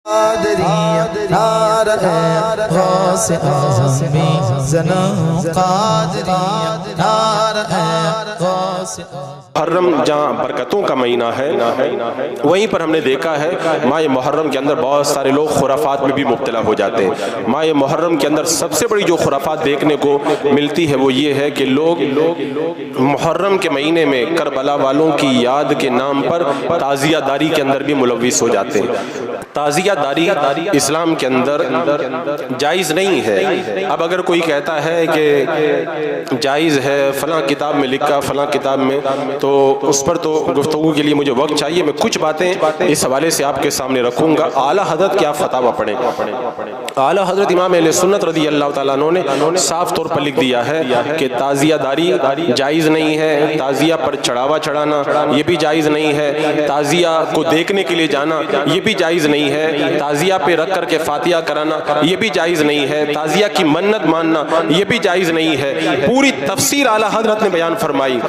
मुहर्रम जहाँ बरकतों का महीना है, वहीं पर हमने देखा है माह मुहर्रम के अंदर बहुत सारे लोग खुराफात में भी मुब्तला हो जाते हैं। माह मुहर्रम के अंदर सबसे बड़ी जो खुराफात देखने को मिलती है वो ये है कि लोग मुहर्रम के महीने में करबला वालों की याद के नाम पर ताज़ियादारी के अंदर भी मुलव्विस हो जाते हैं। ताज़ियादारी इस्लाम के अंदर जायज़ नहीं है। अब अगर कोई कहता है कि जायज़ है, फ़लाँ किताब में लिखा, फ़लाँ किताब में, तो उस पर तो गुफ्तगू के लिए मुझे वक्त चाहिए। मैं कुछ बातें इस हवाले से आपके सामने रखूँगा। आला हज़रत क्या फतावा पढ़े। आला हज़रत इमाम अहले सुन्नत रज़ी अल्लाह तआला अन्हु ने साफ तौर पर लिख दिया है कि ताज़ियादारी जायज़ नहीं है। ताज़िया पर चढ़ावा चढ़ाना ये भी जायज़ नहीं है। ताज़िया को देखने के लिए जाना ये भी जायज़ नहीं है। ताज़िया पे रख करके फातिहा कराना ये भी जायज़ नहीं है। ताज़िया की मन्नत मानना ये भी जायज़ नहीं है। पूरी तफसीर आला हज़रत ने बयान फरमाई।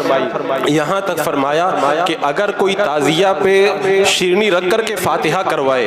यहाँ तक फरमाया कि अगर कोई ताज़िया पे शीरनी रख करके फातिहा करवाए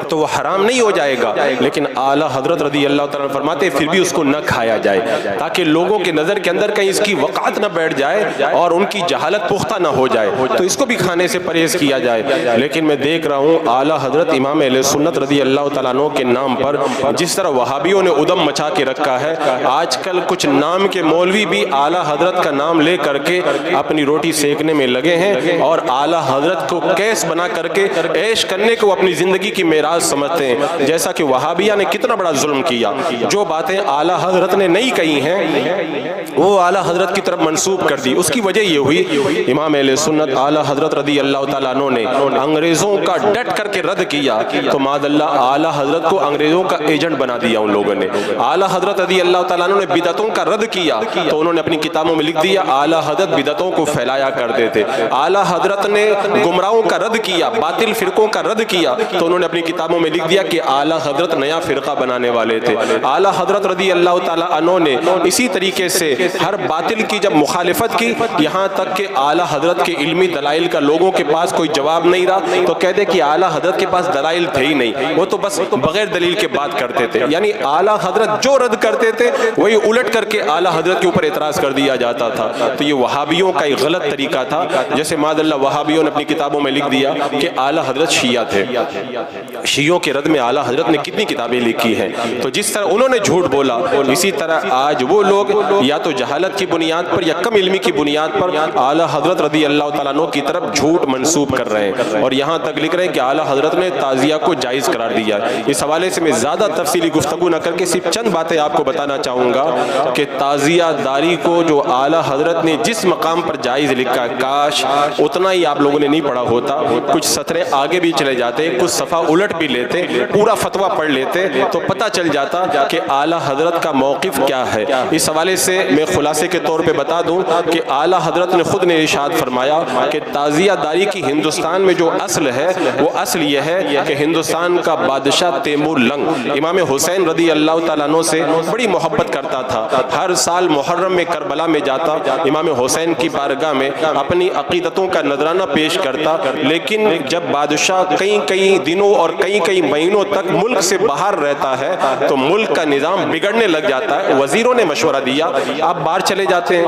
तो वह हराम नहीं हो जाएगा, लेकिन आला हज़रत रज़ी अल्लाह तआला फरमाते फिर भी उसको न खाया जाए, ताकि लोगों के नज़र के अंदर कहीं इसकी वक़ात न बैठ जाए और उनकी जहालत पुख्ता न हो जाए, तो इसको भी खाने से परहेज किया जाए। लेकिन मैं देख रहा हूँ आला हज़रत इमाम अहले सुन्नत रज़ी अल्लाह तआला अन्हु के नाम पर जिस तरह वहाबियों ने उदम मचा के रखा है, आजकल कुछ नाम के मौलवी भी आला हज़रत का नाम ले करके अपनी रोटी सेकने में लगे हैं और आला हज़रत को कैस बना करके ऐश करने को अपनी ज़िंदगी की मेराज समझते हैं। जैसा कि वहाबिया ने कितना बड़ा जुल्म किया, जो बातें आला हज़रत ने नहीं कही हैं वो आला हज़रत की तरफ मंसूब कर दी। उसकी वजह ये हुई इमाम अहले सुन्नत आला हज़रत रज़ी अल्लाह तआला अन्हु ने अंग्रेज़ों का डट करके रद्द किया, तो मादअल्लाह आला हज़रत को अंग्रेज़ों का एजेंट बना दिया उन लोगों ने। आला हज़रत रज़ी अल्लाह तआला अन्हु ने बिदअतों का रद्द किया तो उन्होंने अपनी किताबों में लिख दिया आला हज़रत बिदअतों को फैलाया करते थे। आला हज़रत ने गुमराहों का रद्द किया, बातिल फ़िरकों का रद्द किया तो उन्होंने अपनी किताबों में लिख दिया कि आला हज़रत नया फ़िरका बनाने वाले थे। आला हज़रत रज़ी अल्लाह तआला अन्हु ने इसी तरीके से हर बातिल की जब मुखालिफत की, यहाँ तक कि आला हज़रत के इल्मी दलाइल का लोगों के पास कोई जवाब नहीं रहा तो कह दे कि आला हज़रत के पास दलाइल थे ही नहीं, वो तो बस बगैर दलील के बात करते थे। यानी आला हज़रत जो रद्द करते थे वही उलट करके आला हज़रत के ऊपर एतराज़ कर दिया जाता था। तो ये वहाबियों का एक गलत तरीका था। जैसे मादअल्लाह वहाबियों ने अपनी किताबों में लिख दिया कि आला हज़रत शिया थे। शियों के रद्द में आला हज़रत ने कितनी किताबें लिखी हैं। तो जिस तरह उन्होंने झूठ बोला, इसी तरह आज वो लोग या तो जहालत की बुनियाद पर या कम इल्मी की बुनियाद पर आला हज़रत रज़ी अल्लाह तआला अन्हु की तरफ झूठ मंसूब कर रहे हैं और यहाँ तक लिख रहे हैं कि आला हज़रत ने ताज़िया को जायज़ करार दिया। इस हवाले से मैं ज़्यादा तफसीली गुफ्तगू न करके सिर्फ चंद बातें आपको बताना चाहूँगा कि ताज़ियादारी को जो आला हज़रत ने जिस मकाम पर जायज़ लिखा, काश उतना ही आप लोगों ने नहीं पढ़ा होता, कुछ सतरे आगे भी चले जाते, कुछ सफ़ा उलट भी लेते, पूरा फतवा पढ़ लेते तो पता चल जाता कि आला हज़रत का मौक़िफ़ क्या है। इस हवाले से मैं खुलासे के तौर पे बता दूं कि आला हज़रत ने खुद ने इरशाद फरमाया कि ताज़ियादारी की हिंदुस्तान में जो असल है वो असल ये है कि हिंदुस्तान का बादशाह तैमूर लंग इमाम हुसैन रज़ी अल्लाह तआला अन्हु से बड़ी मोहब्बत करता था। हर साल मुहर्रम में करबला में जाता, इमाम हुसैन की बारगाह में अपनी अक़ीदतों का नजराना पेश करता। लेकिन जब बादशाह कई कई दिनों और कई कई महीनों तक मुल्क से बाहर रहता है तो मुल्क का निज़ाम बिगड़ने लग जाता है। वजीरों ने मशवरा दिया आप बाहर चले जाते हैं,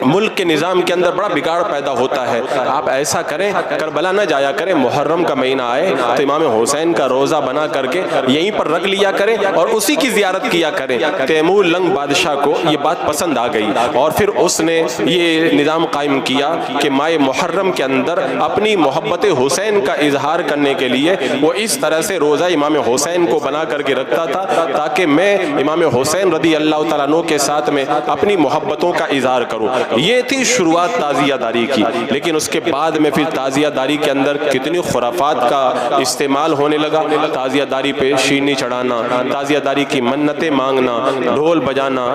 मुल्क के निज़ाम के अंदर बड़ा बिगाड़ पैदा होता है, आप ऐसा करें करबला न जाया करें, मुहर्रम का महीना आए तो इमाम हुसैन का रोज़ा बना करके यहीं पर रख लिया करें और उसी की ज़ियारत किया करें। तैमूर लंग बादशाह को ये बात पसंद आ गई और फिर उसने ये निज़ाम कायम किया कि माह मुहर्रम के अंदर अपनी मोहब्बत हुसैन का इजहार करने के लिए वो इस तरह से रोज़ा इमाम हुसैन को बना करके रखता था ताकि मैं इमाम हुसैन रज़ी अल्लाह तआला अन्हु के साथ में अपनी मोहब्बतों का इजहार करूँ। ये थी शुरुआत ताज़ियादारी की। लेकिन उसके बाद में फिर ताज़ियादारी के अंदर कितनी खुराफात का इस्तेमाल होने लगा। ताज़ियादारी पे शीरनी चढ़ाना, ताज़ियादारी की मन्नतें मांगना, ढोल बजाना,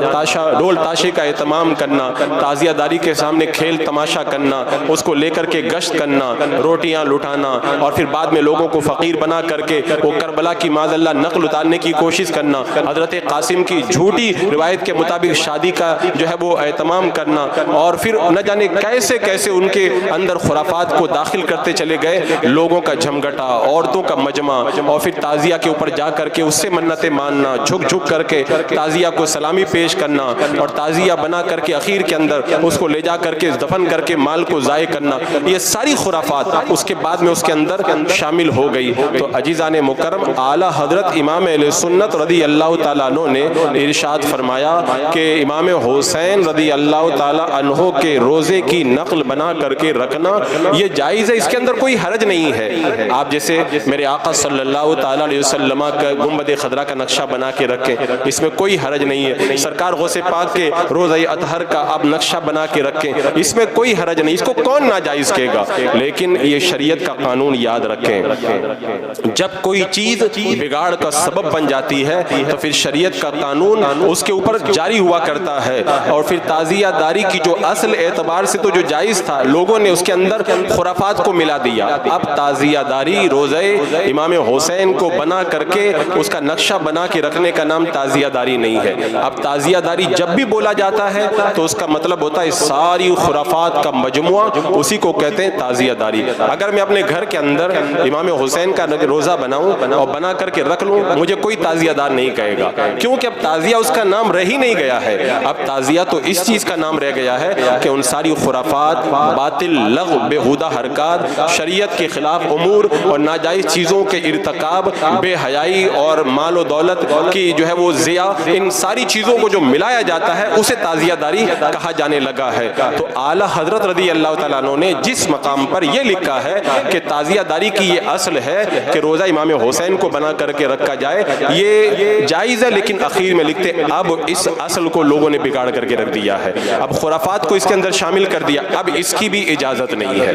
ढोल ताशे का एहतमाम करना, ताज़ियादारी के सामने खेल तमाशा करना, उसको लेकर के गश्त करना, रोटियां लुटाना और फिर बाद में लोगों को फ़कीर बना करके वो करबला की माज़अल्लाह नक़ल उतारने की कोशिश करना, हज़रत कासिम की झूठी रिवायत के मुताबिक शादी का जो है वो एहतमाम करना और फिर न जाने कैसे कैसे उनके अंदर खुराफात को दाखिल करते चले गए। लोगों का झमघटा और औरतों का मजमा और फिर ताजिया के ऊपर जा करके उससे मन्नतें मानना, झुक झुक करके ताजिया को सलामी पेश करना और ताजिया बना करके आखिर के अंदर उसको ले जा करके दफन करके माल को ज़ाय करना, ये सारी खुराफात उसके बाद में उसके अंदर शामिल हो गई। तो अजीज़ान मुकर्रम, आला हजरत इमाम अहले सुन्नत रदी अल्लाह ताला अन्हु ने इरशाद फरमाया कि इमाम हुसैन रदी अल्लाह ताला अन्हु के रोज़े की नकल बना करके रखना ये जायज़ है, इसके अंदर कोई हरज नहीं है। आप जैसे मेरे आका सल्लल्लाहु ताला अलैहि वसल्लम का गुंबद खदरा का नक्शा बना के रखें, इसमें कोई हरज नहीं है। सरकार गौसे पाक के रोज़ा अतहर का आप नक्शा बना के रखें, इसमें कोई हरज नहीं, इसको कौन नाजायज़ कहेगा। लेकिन ये शरीयत का कानून याद रखें, जब कोई चीज़ बिगाड़ का सबब बन जाती है तो फिर शरीयत का कानून उसके ऊपर जारी हुआ करता है। और फिर ताज़ियादारी की जो असल एतबार से तो जो जायज़ था, लोगों ने उसके अंदर खुराफात को मिला दिया। अब ताज़ियादारी रोज़े इमाम हुसैन को बना करके उसका नक्शा बना के रखने का नाम ताज़ियादारी नहीं है। अब ताज़ियादारी जब भी बोला जाता है तो उसका मतलब होता है सारी खुराफात का मजमुआ, उसी को कहते हैं ताज़ियादारी। अगर मैं अपने घर के अंदर इमाम हुसैन का रोज़ा बनाऊं और बना करके रख लूं, मुझे कोई ताज़ियादार नहीं कहेगा, क्योंकि अब ताज़िया उसका नाम रह ही नहीं गया है। अब ताज़िया तो इस चीज़ का नाम रह गया है कि उन सारी खुराफात, बातिल, लग़्व, बेहुदा हरकत, शरीयत के खिलाफ उमूर और नाजायज़ चीज़ों के इर्तिकाब, बेहयाई और माल और दौलत की जो है वो ज़िया, इन सारी चीज़ों को जो मिलाया जाता है उसे ताज़ियादारी कहा जाने लगा है। तो आला हजरत रदी अल्लाह ताला अन्हु ने जिस मकाम पर यह लिखा है कि ताज़ियादारी की ये असल है कि रोज़ा इमाम हुसैन को बना करके रखा जाए, ये जायज़ है, लेकिन आखिर में लिखते अब इस असल को लोगों ने बिगाड़ करके रख दिया है, अब खुराफात को इसके अंदर शामिल कर दिया, अब इसकी भी इजाज़त नहीं है।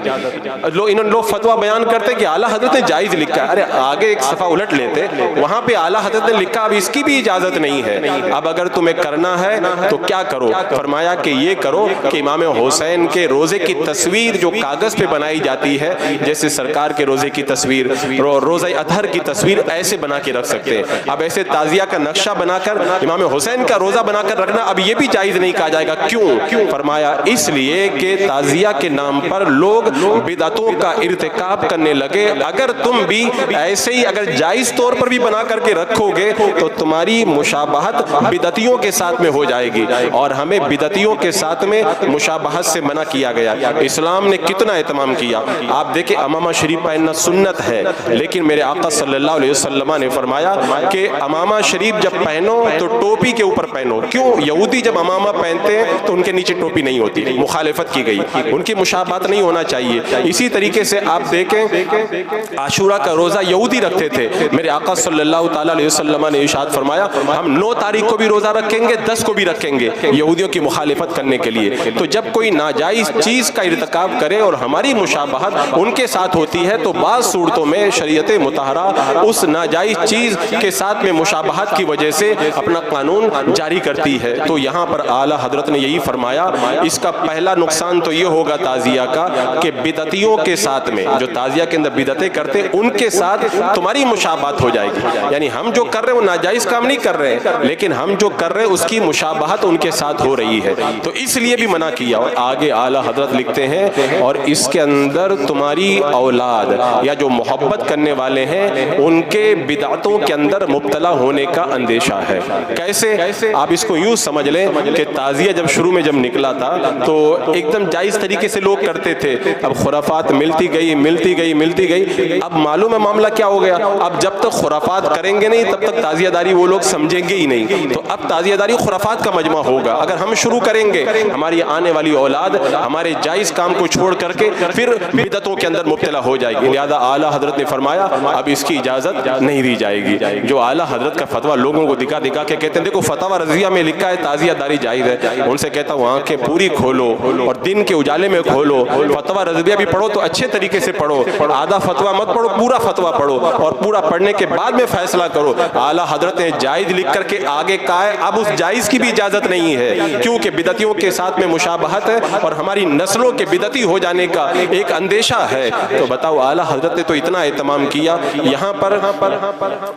इन्होंने लोग फतवा बयान करते कि आला हजरत ने जायज़ लिखा है, अरे आगे एक सफ़ा उलट लेते, वहाँ पे आला हजरत ने लिखा, अब इसकी भी इजाज़त नहीं है। अब अगर तुम्हें करना है तो क्या करो, फरमाया कि ये करो कि इमाम हुसैन के रोज़े की तस्वीर जो कागज़ पे बनाई जाती है, जैसे सरकार के रोज़े की तस्वीर, रोज़ा अतहर की तस्वीर ऐसे बना के रख सकते हैं। अब ऐसे ताज़िया का नक्शा बनाकर इमाम हुसैन का रोज़ा बनाकर रखना अब ये भी जायज़ नहीं कहा जाएगा। क्यों? फरमाया इसलिए कि ताज़िया के नाम पर लोग बिदअतों का इर्तिकाब करने लगे। अगर तुम भी ऐसे ही अगर जायज़ तौर पर भी बना करके रखोगे तो तुम्हारी मुशाबहत बिदअतियों के साथ में हो जाएगी, और हमें बिदअतियों के साथ में मुशाबहत से मना किया गया। इस्लाम ने कितना एहतमाम किया, आप देखें अमामा शरीफ पहनना सुन्नत है, लेकिन मेरे आका सल्लल्लाहु अलैहि वसल्लम ने फरमाया कि अमामा शरीफ जब पहनो तो टोपी के ऊपर पहनो। क्यों? यहूदी जब अमामा पहनते हैं तो उनके नीचे टोपी नहीं होती, मुखालिफत की गई, उनकी मुशाबहत नहीं होना चाहिए। इसी तरीके से आप देखें आशूरा का रोज़ा यहूदी रखते थे, मेरे आका सल्लल्लाहु ताला अलैहि वसल्लम ने इरशाद फरमाया हम 9 तारीख को भी रोज़ा रखेंगे, 10 को भी रखेंगे, यहूदियों की मुखालिफत करने के लिए। तो जब कोई नाजायज़ चीज़ का इर्तिकाब करे और हमारी मुशाबहत उनके साथ होती है तो बाज़ सूरतों में शरीयत मुतहरा उस नाजायज़ चीज़ के साथ में मुशाबहत की वजह से अपना कानून जारी करती है। तो यहाँ पर आला हजरत ने यही फरमाया, इसका पहला नुकसान तो ये होगा ताज़िया का कि बिदअतियों के साथ में, जो ताज़िया के अंदर बिदअतें करते उनके साथ तुम्हारी मुशाबहत हो जाएगी। यानी हम जो कर रहे हैं वो नाजायज़ काम नहीं कर रहे हैं, लेकिन हम जो कर रहे हैं उसकी मुशाबहत उनके साथ हो रही है, तो इसलिए भी मना किया। और आगे आला हजरत लिखते हैं और इसके अंदर तुम्हारी औलाद या जो मोहब्बत करने वाले हैं उनके बिदअतों के अंदर मुब्तला होने का अंदेशा है। कैसे? आप इसको यूँ समझ लें कि ताज़िया जब शुरू में जब निकला था तो एकदम जायज़ तरीके से लोग करते थे, अब खुराफात मिलती गई, अब मालूम है मामला क्या हो गया, अब जब तक खुराफात करेंगे नहीं तब तक ताज़ियादारी वो लोग समझेंगे ही नहीं, तो अब ताज़ियादारी खुराफात का मजमा होगा। अगर हम शुरू करेंगे, हमारी आने वाली औलाद हमारे जायज़ काम को छोड़ करके फिर बिदअतों के अंदर मुब्तला हो जाएगी। लिहाजा आला हजरत ने फरमाया अब इसकी इजाज़त नहीं दी जाएगी। जो आला हजरत का फतवा लोगों को दिखा दिखा के कहते हैं देखो फतवा रज़िया में लिखा है ताज़ियादारी जायज़ है, उनसे कहता हूँ आंखें पूरी खोलो और दिन के उजाले में खोलो, फतवा रज़िया भी पढ़ो तो अच्छे तरीके से पढ़ो, आधा फतवा मत पढ़ो, पूरा फतवा पढ़ो और पूरा पढ़ने के बाद में फैसला करो। आला हजरत ने जायज़ लिख करके आगे कहा है, अब उस जायज़ की भी इजाज़त नहीं है, क्योंकि बिदअतियों के साथ में मुशाबहत है और हमारी नस्लों के बिदअती हो जाने का एक अंदेशा है। तो बताओ आला हजरत ने तो इतना एहतमाम किया। यहाँ पर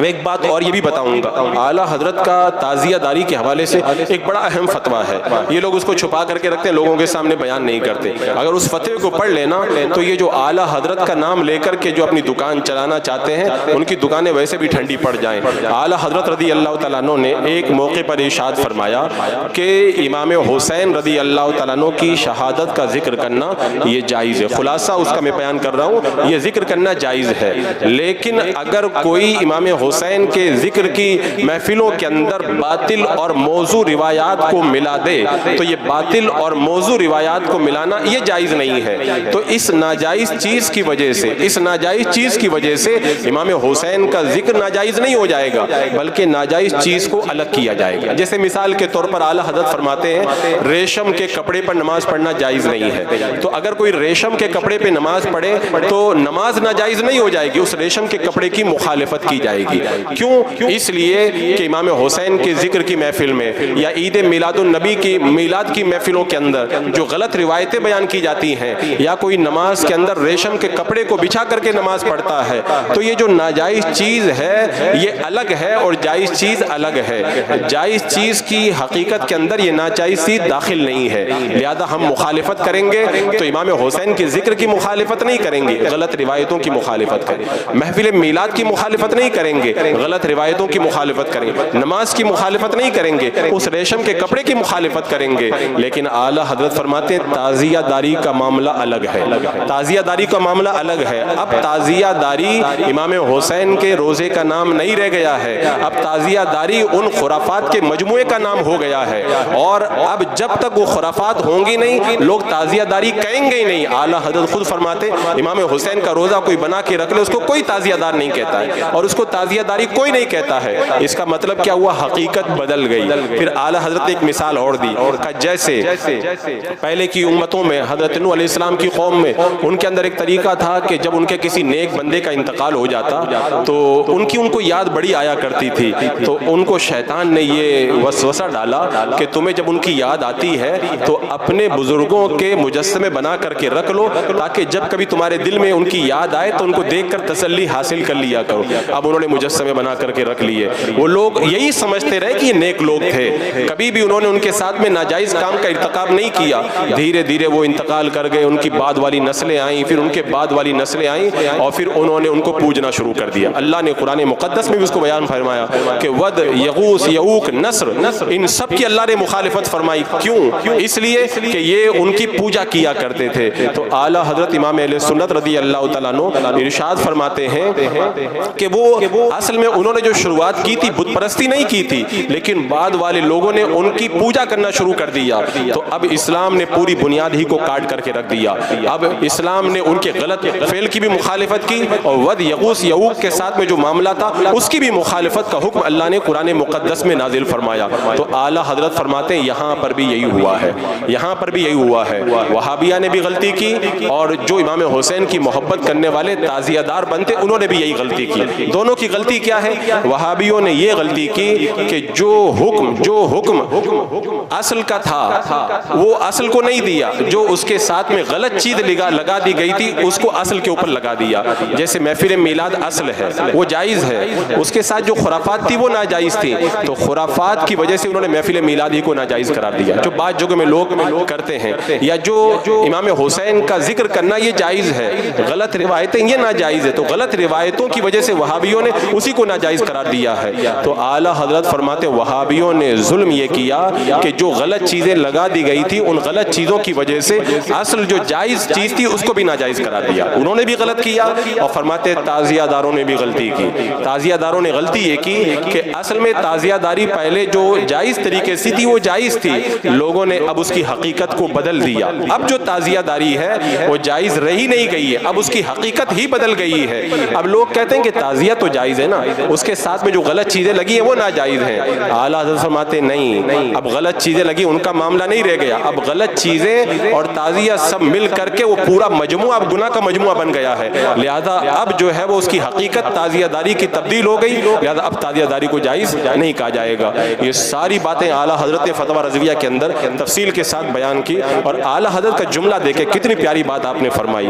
एक बात और ये भी बताऊंगा, आला हजरत का ताज़ियादारी के हवाले से एक बड़ा अहम फतवा है, ये लोग उसको छुपा करके रखते हैं, लोगों के सामने बयान नहीं करते। अगर उस फतवे को पढ़ लेना तो ये जो आला हजरत का नाम लेकर के जो अपनी दुकान चलाना चाहते हैं उनकी दुकानें वैसे भी ठंडी पड़ जाएं। आला हजरत रदी अल्लाह तआला अन्हु ने एक मौके पर इरशाद फरमाया कि इमाम हुसैन रदी अल्लाह तआला अन्हु की शहादत का जिक्र करना ये जायज़ है। खुलासा उसका मैं बयान कर रहा हूँ, ये जिक्र करना जायज़ है, लेकिन अगर कोई इमाम हुसैन के जिक्र की महफिलों के अंदर बातिल और मौजू रिवायात को मिला दे तो ये बातिल और मौजू रिवायात को मिलाना ये जायज़ नहीं है। तो इस नाजायज़ चीज़ की वजह से, इस नाजायज़ चीज़ की वजह से इमाम हुसैन का जिक्र नाजायज़ नहीं हो जाएगा, बल्कि नाजायज़ चीज़ को अलग किया जाएगा। जैसे मिसाल के तौर पर आला हज़रत फरमाते हैं रेशम के कपड़े पर नमाज पढ़ना जायज़ नहीं है, तो अगर कोई रेशम के कपड़े पे नमाज पढ़े तो नमाज नाजायज़ नहीं हो जाएगी, उस रेशम के कपड़े की मुखालिफत की जाएगी। क्यों? इसलिए कि इमाम हुसैन के जिक्र की महफिल में या ईद मिलादुन नबी की मिलाद की महफिलों के अंदर जो गलत रिवायतें बयान की जाती हैं या कोई नमाज के अंदर रेशम के कपड़े को बिछा करके नमाज पढ़ता है, तो ये जो नाजायज़ चीज़ है ये अलग है और जायज़ चीज़ अलग है। जायज़ चीज़ की हकीकत के अंदर ये नाजायज़ चीज़ दाखिल नहीं है, लिहाजा हम मुखालिफत करेंगे तो इमाम हुसैन के जिक्र की मुखालिफत नहीं करेंगे, गलत रिवायतों की मुखालिफत करेंगे। महफिल मिलाद की मुखालिफत नहीं करेंगे, गलत रिवायतों की मुखालिफत करेंगे। नमाज की मुखालिफत नहीं करेंगे, उस रेशम के कपड़े की मुखालिफत करेंगे। लेकिन आला हजरत फरमाते हैं ताज़ियादारी का मामला अलग है, ताज़ियादारी का मामला अलग है। अब ताज़ियादारी इमाम हुसैन के रोज़े का नाम नहीं रह गया है, अब ताज़ियादारी उन खुराफात के मजमुए का नाम हो गया है, और अब जब तक वो खुराफात होंगी नहीं लोग ताज़ियादारी कहेंगे ही नहीं। आला हजरत खुद फरमाते इमाम हुसैन का रोज़ा कोई बना के रख ले उसको कोई ताज़ियादार नहीं कहता है और उसको ताज़ियादारी कोई नहीं कहता है। इसका मतलब क्या हुआ? हकीकत बदल गई। फिर आला हजरत ने एक मिसाल और दी, जैसे पहले की उम्मतों में हजरत नूह अलैहिस्सलाम की कौम में उनके अंदर एक तरीका था कि जब उनके किसी नेक बंदे का इंतकाल हो जाता तो उनको याद बड़ी आया करती थी, तो उनको शैतान ने ये वसवसा डाला कि तुम्हें जब उनकी याद आती है तो अपने बुजुर्गों के मुजस्समे बना करके रख लो, ताकि जब कभी तुम्हारे दिल में उनकी याद आए तो उनको देखकर तसल्ली हासिल कर लिया करो। अब उन्होंने मुजस्समे बना करके रख लिए। वो लोग यही समझते रहे कि ये नेक लोग थे, कभी भी उन्होंने उनके साथ में नाजायज़ काम का इर्तिकाब नहीं किया। धीरे धीरे वो इंतकाल कर गए, उनकी बाद वाली नस्लें आईं, फिर उनके बाद वाली नस्लें आईं और फिर उन्होंने उनको पूजना शुरू कर दिया। अल्लाह ने कुरान मुक़द्दस में भी उसको बयान फरमाया कि वद, यगूस, यऊक, नस्र, इन सब की अल्लाह ने मुखालिफत फरमाई। क्यों? इसलिए कि ये उनकी पूजा किया करते थे। तो आला हजरत इमाम अहले सुन्नत रदी अल्लाह तआला अन्हु इरशाद फरमाते हैं कि वो असल में उन्होंने जो शुरुआत की थी बुत परस्ती नहीं की थी, लेकिन बाद वाले लोगों ने उनकी पूजा करना शुरू कर दिया। तो अब इस्लाम ने पूरी बुनियाद ही को काट करके रख दिया। अब इस्लाम ने उनके गलत फेल की भी मुखालिफत की और वद, यगूस, यऊक के साथ में जो मामला था उसकी भी मुखालिफत का हुक्म अल्लाह ने कुरान मुक़द्दस में नाजिल फरमाया। तो आला हजरत फरमाते हैं यहाँ पर भी यही हुआ है, यहाँ पर भी यही हुआ है। वहाबिया ने भी गलती की और जो इमाम हुसैन की मोहब्बत करने वाले ताज़ियादार बनते उन्होंने भी यही गलती की। दोनों की गलती क्या है? वहाबियों ने ये गलती की कि जो हुक्म असल का था वो असल को नहीं दिया, जो उसके साथ में गलत चीज लगा दी गई थी उसको असल के ऊपर लगा दिया। जैसे महफिल मिलाद असल है, वो जायज़ है, उसके साथ जो खुराफात थी वो नाजायज़ थी, तो खुराफात की वजह से उन्होंने महफिल मिलाद ही को नाजायज़ करार दिया। जो बात जगह में लोग करते हैं, या जो इमाम हुसैन का जिक्र करना ये जायज़ है, गलत रिवायतें ये नाजायज़ है, तो गलत रिवायतों की वजह से वहाबियों ने उसी को नाजायज़ करार दिया है। तो आला हजरत फरमाते वहाबियों ने जुल्म ये किया कि जो गलत चीज़ें लगा दी गई थी उन गलत चीज़ों की वजह से असल जो जायज़ चीज़ थी उसको भी नाजायज़ करार दिया। उन्होंने भी गलत किया और फरमाते ताज़ियादारों ने भी गलती की। ताज़ियादारों ने गलती ये की कि असल में ताज़ियादारी पहले जो जायज़ तरीके से थी वो जायज़ थी, लोगों ने अब उसकी हकीकत को बदल दिया। अब जो ताज़ियादारी है वो जायज़ रही नहीं गई है, अब उसकी हकीकत ही बदल गई है। अब लोग कहते हैं कि ताज़िया तो जायज़ है ना, उसके साथ में जो गलत चीज़ें लगी हैं वो नाजायज़ हैं। आला हज़रत फरमाते नहीं, अब गलत चीज़ें लगी उनका मामला नहीं रह गया, अब गलत चीज़ें और ताज़िया सब मिल करके वो पूरा मजमुआ अब गुनाह का मजमुआ बन गया है। लिहाजा अब जो है वो उसकी हकीकत ताज़ियादारी की तब्दील हो गई, लिहाजा अब ताज़ियादारी को जायज़ नहीं कहा जाएगा। ये सारी बातें आला हज़रत ने फतवा रज़विया के अंदर तफसील के साथ बयान की और आला हज़रत का जुमला देखे कितनी प्यारी बात आपने फरमाई।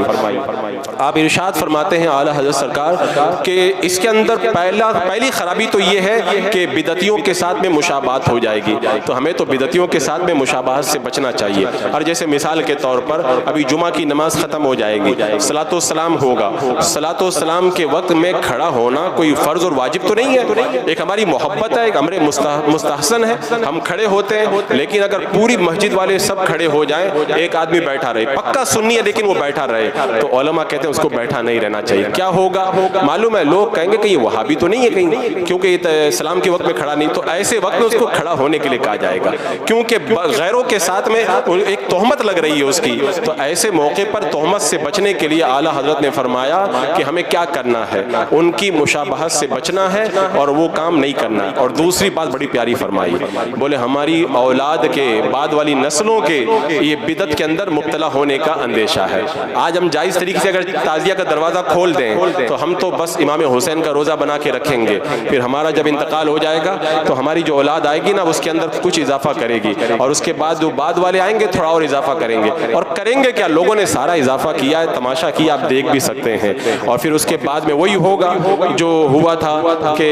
आप इरशाद फरमाते हैं आला हज़रत सरकार कि इसके अंदर पहली खराबी तो ये है कि बिदतियों के साथ में मुशाबाहत हो जाएगी, तो हमें तो बिदतियों के साथ में मुशाबाहत से बचना चाहिए। और जैसे मिसाल के तौर पर अभी जुमा की नमाज ख़त्म हो जाएगी, सलातो सलाम होगा, सलातो सलाम के वक्त में खड़ा होना कोई फ़र्ज़ और वाजिब तो नहीं है, एक हमारी मोहब्बत है, एक अमरे मुस्तहसन है, हम खड़े होते हैं। लेकिन अगर पूरी मस्जिद वाले सब खड़े हो जाएं, एक आदमी बैठा रहे, पक्का सुन्नी है लेकिन वो बैठा रहे, तो उलमा कहते हैं उसको बैठा नहीं रहना चाहिए। क्या होगा मालूम है? लोग कहेंगे कि ये वहाबी तो नहीं है कहीं, क्योंकि सलाम के वक्त में खड़ा नहीं, तो ऐसे वक्त में उसको खड़ा होने के लिए कहा जाएगा, क्योंकि गैरों के साथ में एक तोहमत लग रही है उसकी। तो ऐसे मौके पर तोहमत से बचने के लिए आला हजरत ने फरमाया कि हमें क्या करना है, उनकी मुशाबहत से बचना है और वो काम नहीं करना है। और दूसरी बात बड़ी प्यारी फरमाई, बोले हमारी औलाद के बाद वाली नस्लों के ये बिदत के अंदर मुब्तला होने का अंदेशा है। आज हम जायज़ तरीके से अगर ताज़िया का दरवाज़ा खोल दें तो हम तो बस इमाम हुसैन का रोज़ा बना के रखेंगे, फिर हमारा जब इंतकाल हो जाएगा तो हमारी जो औलाद आएगी ना उसके अंदर कुछ इजाफा करेगी, और उसके बाद जो बाद वाले आएंगे थोड़ा और इजाफा करेंगे। और करेंगे क्या, लोगों ने सारा इजाफा किया है, तमाशा किया, आप देख भी सकते हैं। और फिर उसके बाद में वही होगा जो हुआ था कि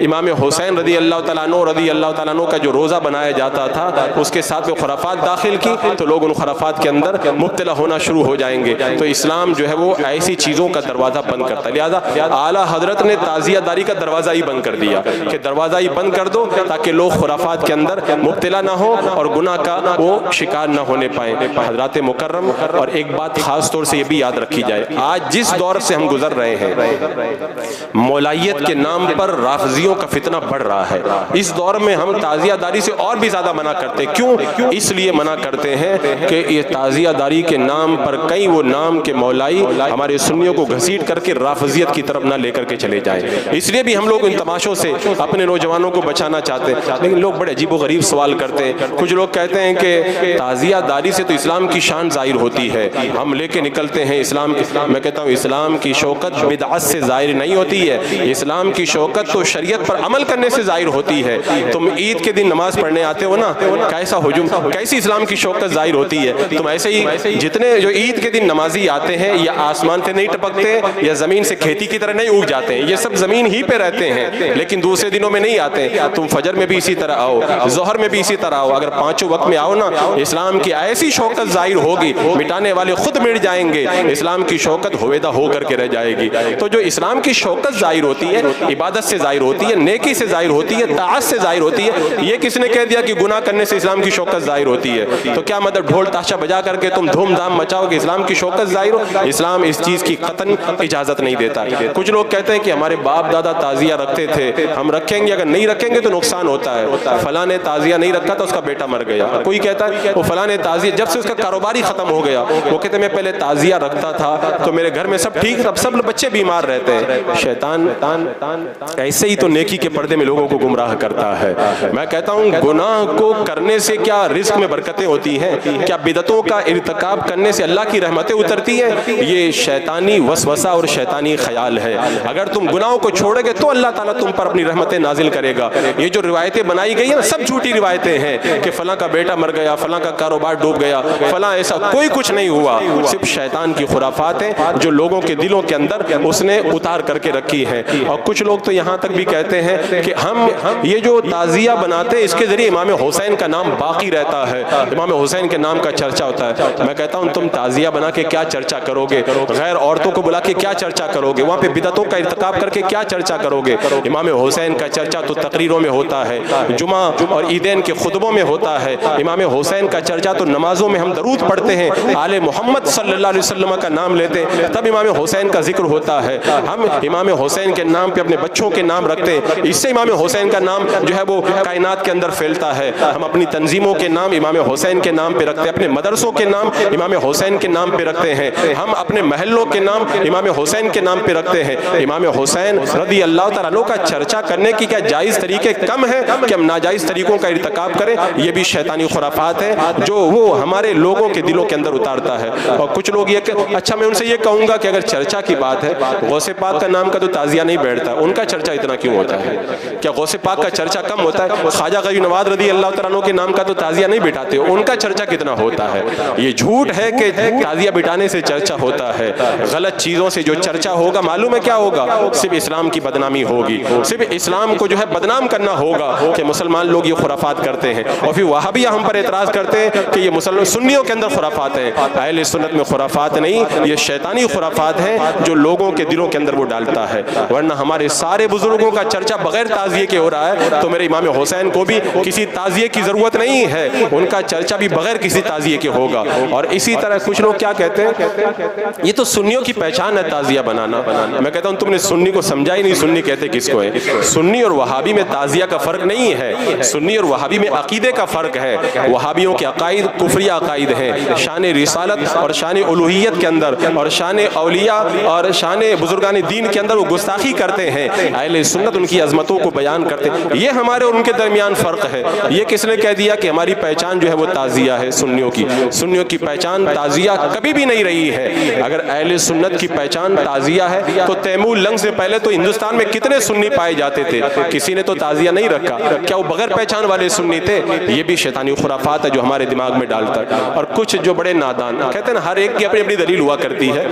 इमाम हुसैन रदी अल्लाह तआला अन्हु का जो रोज़ा बनाया जाता था उसके साथ में खुराफात दाखिल की, तो लोग उन खुराफात के अंदर मुब्तला होना शुरू हो जाएंगे। तो इस्लाम जो है वो ऐसी चीज़ों का दरवाज़ा बंद करता है। लिहाजा आला हजरत ने ताज़ियादारी का दरवाज़ा ही बंद कर दिया कि दरवाज़ा ही बंद कर दो ताकि लोग खुराफात के अंदर मुब्तला ना हो और गुनाह का वो शिकार ना होने पाए। हजरात मुकर्रम, और एक बात खास तौर से ये भी याद रखी जाए, आज जिस दौर से हम गुजर रहे हैं, मौलाइयत के नाम पर राफजियों का फितना बढ़ रहा है। इस दौर में हम ताज़ियादारी से और भी ज्यादा मना करते हैं। क्यों? इसलिए मना करते हैं कि ये ताज़ियादारी के नाम पर कई वो नाम के मौलाई हमारे सुन्नियों को घसीट करके राफजियत की तरफ ना लेकर के चले जाएं। इसलिए भी हम लोग इन तमाशों से अपने नौजवानों को बचाना चाहते हैं। लेकिन लोग बड़े अजीब व गरीब सवाल करते हैं। कुछ लोग कहते हैं कि ताज़ियादारी से तो इस्लाम की शान जाहिर होती है, हम लेके निकलते हैं इस्लाम। मैं कहता हूँ इस्लाम की शौकत बिदअत से जाहिर नहीं होती है, इस्लाम की शौकत तो शरीयत पर अमल करने से जाहिर होती है। तुम ईद के दिन नमाज पढ़ने आते हो ना, कैसा हुजूम, कैसी इस्लाम की शौकत जाहिर होती है। तुम ऐसे ही जितने जो ईद के दिन नमाजी आते हैं या आसमान से नहीं टपकते या जमीन से खेती की तरह नहीं उग जाते हैं, ये सब जमीन ही पे रहते हैं, लेकिन दूसरे दिनों में नहीं आते। तुम फजर में भी इसी तरह आओ, जोहर में भी इसी तरह आओ, अगर पांचों वक्त में आओ ना, इस्लाम की ऐसी शौकत जाहिर होगी, मिटाने वाले खुद मिट जाएंगे, इस्लाम की शौकत होवेदा हो करके रह जाएगी। तो जो इस्लाम की शौकत जाहिर होती है, इबादत से जाहिर होती है, नेकी से जाहिर होती है, ताअत से जाहिर होती है। ये किसने कह दिया कि गुनाह करने से इस्लाम की शौकत जाहिर होती है? तो क्या मतलब ढोल ताशा बजा करके तुम धूमधाम मचाओ कि इस्लाम की शौकत जाहिर हो? इस्लाम इस चीज की कतन इजाजत नहीं देता। कुछ लोग कहते हैं कि हमारे बाप दादा ताजिया रखते थे, हम रखेंगे, अगर नहीं रखेंगे तो नुकसान होता है। फलां ने ताजिया नहीं रखा था, उसका बेटा मर गया। कोई कहता है वो फलां ने ताजिया, जब से उसका कारोबार ही खत्म हो गया, वो कहते मैं पहले ताजिया रखता था तो मेरे घर में सब ठीक, अब सब बच्चे बीमार रहते हैं। शैतान ऐसे ही तो नेकी के पर्दे में लोगों को गुमराह करता है। मैं कहता हूँ गुनाह को करने से क्या रिस्क में बरकतें होती हैं? क्या बिदतों का इर्तिकाब करने से अल्लाह की रहमतें उतरती हैं? ये शैतानी वसवसा और शैतानी ख्याल है। अगर तुम गुनाहों को छोड़ोगे तो अल्लाह ताला तुम पर अपनी रहमतें नाजिल करेगा। ये जो रिवायतें बनाई गई है ना, सब झूठी रिवायतें हैं कि फलां का बेटा मर गया, फलां का कारोबार डूब गया, फलां ऐसा, कोई कुछ नहीं हुआ। सिर्फ शैतान की खुराफात है जो लोगों के दिलों के अंदर उसने उतार करके रखी है। और कुछ लोग तो यहाँ तक भी कहते हैं कि हम ये जो ताजिया बनाते हैं इसके जरिए इमाम हुसैन का नाम बाकी रहता है, इमाम हुसैन के नाम का चर्चा होता है। मैं कहता हूँ तुम ताजिया बना के क्या चर्चा करोगे? गैर औरतों को बुला के क्या चर्चा करोगे? वहाँ पे बिदतों का इर्तिकाब करके क्या चर्चा करोगे? इमाम हुसैन का चर्चा तो तकरीरों में होता है, जुमा और ईदैन के खुतबों में होता है। इमाम हुसैन का चर्चा तो नमाजों में हम दरूद पढ़ते हैं, आले मोहम्मद सल्लल्लाहु अलैहि वसल्लम का नाम लेते हैं, तब इमाम हुसैन का जिक्र होता है। हम इमाम हुसैन के नाम पे अपने बच्चों के नाम रखते हैं, इससे इमाम हुसैन का नाम जो है वो कायनात के अंदर फैलता है। हम अपनी तंजीमों के नाम इमाम हुसैन के नाम पे रखते हैं, अपने मदरसों के नाम इमाम हुसैन के नाम पे रखते हैं, हम अपने महलों के नाम इमाम हुसैन के नाम पे रखते हैं। इमाम हुसैन रज़ी अल्लाह तआला अन्हु का चर्चा करने की क्या जायज़ तरीके कम है कि हम नाजायज़ तरीकों का इर्तिकाब करें? ये भी शैतानी खुराफात है जो वो हमारे लोगों के दिलों के अंदर उतारता है। और कुछ लोग ये अच्छा, मैं उनसे ये कहूँगा कि अगर चर्चा की बात है, गौसे पाक का नाम का तो ताजिया नहीं बैठता, उनका चर्चा इतना क्यों होता है? क्या गौसे पाक का चर्चा कम होता है? ख्वाजा गरीब नवाज रज़ी अल्लाह तआला अन्हु के नाम का तो ताजिया नहीं बिठाते, उनका चर्चा कितना होता है? ये झूठ है कि ताजिया बिठाने से चर्चा होता है। गलत चीज़ों से जो चर्चा होगा, मालूम है क्या होगा? सिर्फ इस्लाम की बदनामी होगी, सिर्फ इस्लाम को जो है बदनाम करना होगा कि मुसलमान लोग ये खुराफात करते हैं। और फिर वहाबिया हम पर एतराज़ करते हैं कि ये मुसलमान सुन्नियों के अंदर खुराफात है। अहले सुन्नत में खुराफात नहीं, ये शैतानी खुराफात अल्फाज हैं जो लोगों के दिलों के अंदर वो डालता है, वरना हमारे सारे बुजुर्गों का चर्चा बगैर ताज़िये के हो रहा है, तो मेरे इमाम हुसैन को भी किसी ताज़िये की ज़रूरत नहीं है, उनका चर्चा भी बगैर किसी ताज़िये के होगा। और इसी तरह कुछ लोग क्या कहते हैं, ये तो सुन्नियों की पहचान है ताज़िया बनाना। मैं कहता हूँ तुमने सुन्नी को समझा ही नहीं, सुन्नी कहते किसको है। सुन्नी और वहाबी में ताज़िया का फ़र्क नहीं है, सुन्नी और वहाबी में अकीदे का फ़र्क है। वहाबियों के अकायद कुफरिया अकायद हैं, शान रिसालत और शान उलूहियत के अंदर और शान औलिया और शान बुजुर्गान दीन के अंदर वो गुस्ताखी करते हैं। अहले सुन्नत उनकी अजमतों को बयान करते हैं। ये हमारे और उनके दरमियान फ़र्क है। ये किसने कह दिया कि हमारी पहचान जो है वो ताज़िया है सुन्नियों की? सुन्नियों की पहचान ताज़िया कभी भी नहीं रही है। अगर अहले सुन्नत की पहचान ताज़िया है तो तैमूर लंग से पहले तो हिंदुस्तान में कितने सुन्नी पाए जाते थे, किसी ने तो ताज़िया नहीं रखा। क्या वो बगैर पहचान वाले सुन्नी थे? ये भी शैतानी खुराफात है जो हमारे दिमाग में डालता है। और कुछ जो बड़े नादान कहते हैं ना, हर एक की अपनी अपनी दलील हुआ करती है।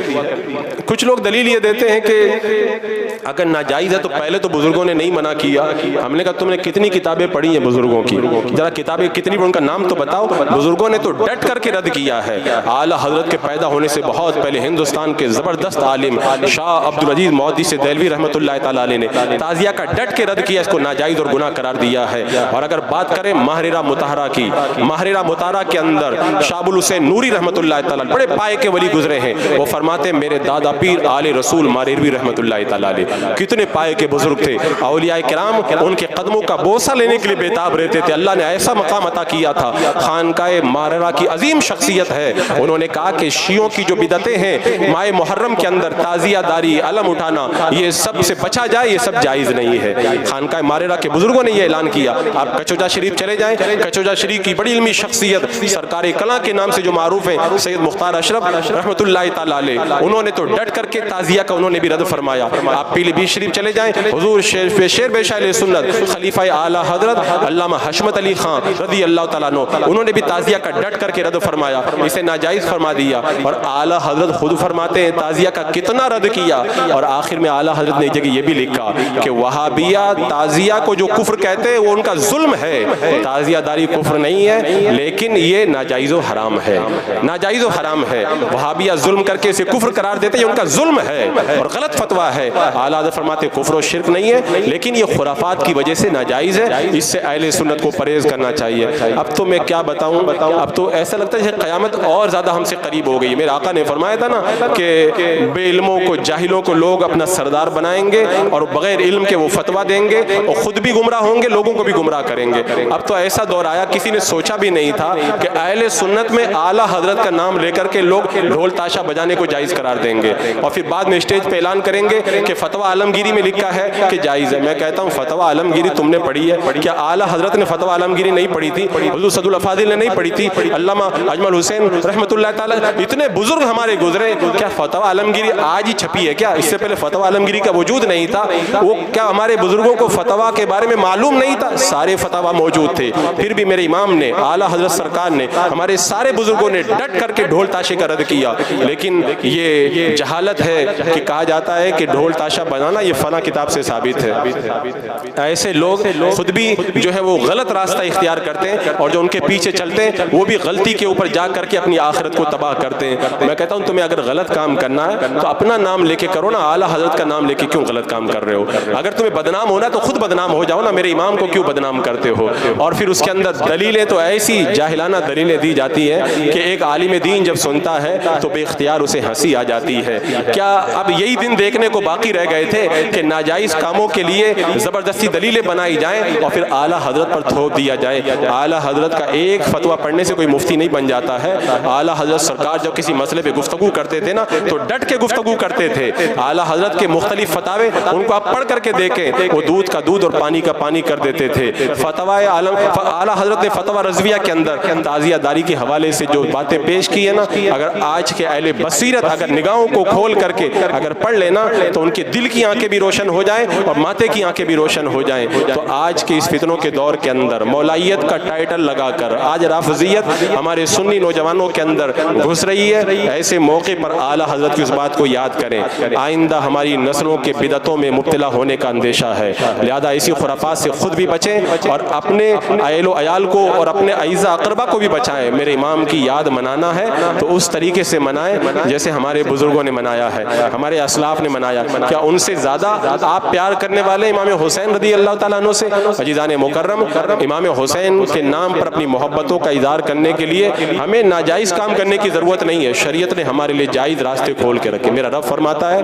कुछ लोग दलील ये देते हैं कि अगर नाजायज़ है तो पहले तो बुजुर्गों ने नहीं मना किया। हमने कहा तुमने कितनी किताबें पढ़ी हैं बुजुर्गों की, जरा किताबें कितनी, उनका नाम तो बताओ। बुजुर्गों ने तो डट करके रद्द किया है। आला हजरत के पैदा होने से बहुत पहले हिंदुस्तान के ज़बरदस्त आलिम शाह अब्दुल अजीज मुहद्दिस देहलवी रहमतुल्लाह तआला अलैह ने ताज़िया का डट के रद्द किया, इसको नाजायज़ और गुनाह करार दिया है। और अगर बात करें महरेरा मुताहरा की, महरेरा मुताहरा के अंदर शाबुल हुसैन नूरी रहमतुल्लाह तआला बड़े पाए के वली गुजरे हैं। वो फरमाते मेरे दादा पीर आले रसूल मारेरवी रहमतुल्लाह तआला अलैह कितने पाए के बुजुर्ग थे। औलिया किराम उनके कदमों का बोसा लेने के लिए बेताब रहते थे। अल्लाह ने ऐसा मकाम अता किया था। खानकाए महरेरा की अजीम शख्सियत है। उन्होंने कहा कि शियों की जो बिदतें हैं, माए मुहर्रम के अंदर ताज़िया दारी, अलम उठाना, ये सब से बचा जाए, ये सब जायज़ नहीं है। खानकाए महरेरा के बुजुर्गों ने ये ऐलान किया। आप कचौजा शरीफ चले जाएं, कचौजा शरीफ की बड़ी इल्मी शख्सियत सरकार कला के नाम से जो मारूफ है सैयद मुख्तार अशरफ रहमतुल्लाह तआला अलैह, उन्होंने तो डट करके ताज़िया का उन्होंने भी रद्द फरमाया। आप पीलीभीत शरीफ चले जाएं, हुजूर शेर बेशाह सुन्नत खलीफा आला हजरत अल्लामा हशमत अली खान रज़ी अल्लाह तआला अन्हु, उन्होंने भी ताज़िया का डट करके रद्द फरमाया, इसे नाजायज़ फरमा दिया। और आला हजरत खुद फरमाते हैं ताज़िया का कितना रद्द किया। और आखिर में आला हजरत ने एक जगह ये भी लिखा कि वहाबिया ताज़िया को जो कुफ्र कहते हैं वो उनका जुल्म है। ताज़िया दारी कुफ्र नहीं है, लेकिन ये नाजायज़ व हराम है, नाजायज़ व हराम है। वहाबिया जुल्म करके इसे कुफ्र करार देते हैं, उनका जुल्म है और गलत फतवा है। आला हज़रत फरमाते कुफ्र और शिर्क नहीं है, लेकिन ये खुराफात की वजह से नाजायज़ है। इससे अहले सुन्नत को परहेज़ करना चाहिए। अब तो मैं क्या बताऊं, अब तो ऐसा लगता है जैसे क़यामत और ज़्यादा हमसे करीब हो गई। मेरे आका ने फरमाया था ना कि बेइल्मों को, जाहिलों को लोग अपना सरदार बनाएंगे और बग़ैर इल्म के वो फतवा देंगे और ख़ुद भी गुमराह होंगे, लोगों को भी गुमराह करेंगे। अब तो ऐसा दौर आया, किसी ने सोचा भी नहीं था कि अहले सुन्नत में आला हजरत का नाम लेकर के लोग ढोल ताशा बजाने को जायज़ करार देंगे और फिर बाद में स्टेज पे ऐलान करेंगे कि फतवा आलमगीरी में लिखा है कि जायज़ है। मैं कहता हूँ फतवा आलमगीरी तुमने पढ़ी है क्या? आला हजरत ने फतवा आलमगीरी नहीं पढ़ी थी? हुज़ूर सदुल अफादिल ने नहीं पढ़ी थी? अल्लामा अजमल हुसैन रहमतुल्लाह तआला, इतने बुजुर्ग हमारे गुजरे, क्या फतवा आलमगीरी आज ही छपी है क्या? इससे पहले फतवा आलमगीरी का वजूद नहीं था। वो क्या हमारे बुजुर्गों को फतवा के बारे में मालूम नहीं था? सारे फतवा मौजूद थे, फिर भी मेरे इमाम ने, आला हजरत सरकार ने, हमारे सारे बुजुर्गों ने डट करके ढोल ताशे का रद्द किया। लेकिन ये जहालत है कि कहा जाता है कि ढोल ताशा बनाना ये फला किताब से साबित है। ऐसे लोग खुद भी जो है वो गलत रास्ता इख्तियार करते हैं और जो उनके पीछे चलते हैं वो भी गलती के ऊपर जा करके अपनी आखिरत को तबाह करते हैं। मैं कहता हूँ तुम्हें अगर गलत काम करना है तो अपना नाम लेके करो ना, आला हजरत का नाम लेके क्यों गलत काम कर रहे हो? अगर तुम्हें बदनाम होना तो खुद बदनाम हो जाओ ना, मेरे इमाम को क्यों बदनाम करते हो? और फिर उसके अंदर दलीलें तो ऐसी जाहिलाना दलीलें दी जाती हैं कि एक आलिम दीन जब सुनता है तो बेख्तियार उसे हंसी आ जाती है। क्या अब यही दिन देखने को बाकी रह गए थे कि नाजायज़ कामों के लिए ज़बरदस्ती दलीलें बनाई जाएं और फिर आला हजरत पर थोप दिया जाए? आला हजरत का एक फतवा पढ़ने से कोई मुफ्ती नहीं बन जाता है। आला हजरत सरकार जब किसी मसले पे गुफ्तगू करते थे ना तो डट के गुफ्तगू करते थे। आला हजरत के मुख्तलिफ फतावे उनको आप पढ़ करके देखें, वो दूध का दूध और पानी का पानी कर देते थे। फतवा आला हजरत ने फतवा रज़विया के अंदर ताज़िया दारी के हवाले से जो बातें पेश की है ना, अगर आज के अहले बसीरत अगर निगाहों को खोल करके अगर पढ़ लेना तो उनके दिल की आंखें भी रोशन हो जाएं और माथे की आंखें भी रोशन हो जाएं। तो आज के इस फितनों के दौर के अंदर मौलाइयत का टाइटल लगाकर आज राफिजियत हमारे सुन्नी नौजवानों के अंदर घुस रही है। ऐसे मौके पर आला हजरत की उस बात को याद करें। आइंदा हमारी नस्लों के बिदतों में मुब्तला होने का अंदेशा है, लिहाजा इसी खुराफात से खुद भी बचें और अपने अहलो अयाल को और अपने अईज़ा अक़रबा को भी बचाएं। मेरे इमाम की याद मनाना है तो उस तरीके से मनाएं जैसे हमारे बुजुर्गों ने मनाया है, हमारे असलाफ ने मनाया, क्या उनसे ज्यादा आप प्यार करने वाले इमाम हुसैन रदी अल्लाह ताला अन्हु से? अजीज़ान मुकर्रम, इमाम हुसैन के नाम पर अपनी मोहब्बतों का इज़हार करने के लिए हमें नाजायज़ काम करने की ज़रूरत नहीं है। शरीयत ने हमारे लिए जायज़ रास्ते खोल के रखे। मेरा रब फरमाता है,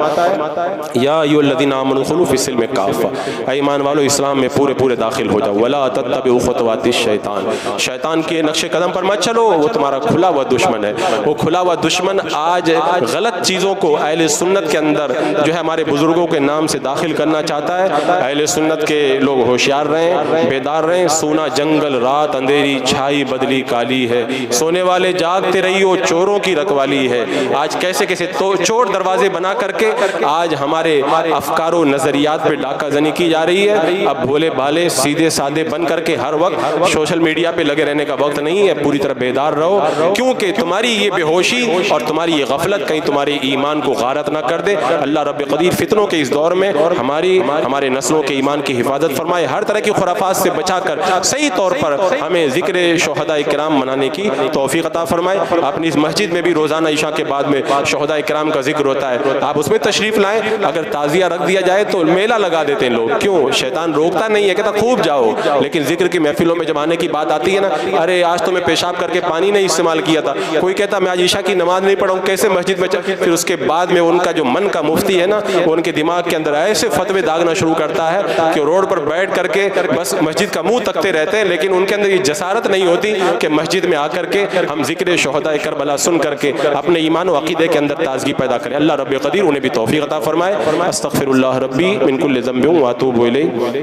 या अय्युहल्लज़ीना आमनू उदखुलू फ़िस्सिल्मि काफ़ा, ऐ ईमान वालो इस्लाम में पूरे पूरे दाखिल हो जाओ। वला तत्तबिउ ख़ुतवातिश शैतान, शैतान के नक्शे कदम पर मत चलो, वो तुम्हारा खुला हुआ दुश्मन है। वो खुला हुआ दुश्मन आज गलत चीज़ों को अहले सुन्नत के अंदर जो है हमारे बुजुर्गों के नाम से दाखिल करना चाहता है। अहले सुन्नत के लोग होशियार रहें, बेदार रहें। सोना जंगल रात अंधेरी छाई बदली काली है, सोने वाले जागते रहियो चोरों की रखवाली है। आज कैसे कैसे तो चोर दरवाजे बना करके आज हमारे अफकारों नजरियात पे डाका जनी की जा रही है। अब भोले भाले सीधे साधे बन करके हर वक्त सोशल मीडिया पे लगे रहने का वक्त नहीं है। पूरी तरह बेदार रहो, क्योंकि तुम्हारी ये बेहोशी और तुम्हारी ये गफलत कहीं तुम्हारे ईमान को गारत ना कर दे। अल्लाह रब्बे कदीर फितनों के इस दौर में हमारे नस्लों के ईमान की हिफाजत फरमाए, हर तरह की खुराफात से बचाकर सही तौर पर हमें जिक्र शुहदा इकराम मनाने की तौफीक अता फरमाए। अपनी इस मस्जिद में भी रोजाना ईशा के बाद में शुहदा इकराम का जिक्र होता है, आप उसमें तशरीफ लाएं। अगर ताजिया रख दिया जाए तो मेला लगा देते हैं लोग, क्यों? शैतान रोकता नहीं है, कहता खूब जाओ, लेकिन जिक्र की महफिलों में जब आने की बात आती है ना, अरे आज तो मैं पेशाब करके पानी नहीं इस्तेमाल किया था, कोई कहता मैं आज ईशा की नमाज नहीं पढ़ा हूं, कैसे मस्जिद में फिर उसके बाद में उनका जो मन का मुफ्ती है ना, उनके दिमाग के अंदर ऐसे फतवे दागना शुरू करता है कि रोड पर बैठ करके बस मस्जिद का मुंह तकते रहते हैं, लेकिन उनके अंदर ये जसारत नहीं होती कि मस्जिद में आकर के हम जिक्र शुहदा करबला सुन करके अपने ईमान व अकीदे के अंदर ताजगी पैदा करें। अल्लाह रब्बे कदीर उन्हें भी तौफीक अता फरमाए। अस्तगफिरुल्लाह रब्बी मिन कुल्लि ज़ंबिन व अतूबु इलैह।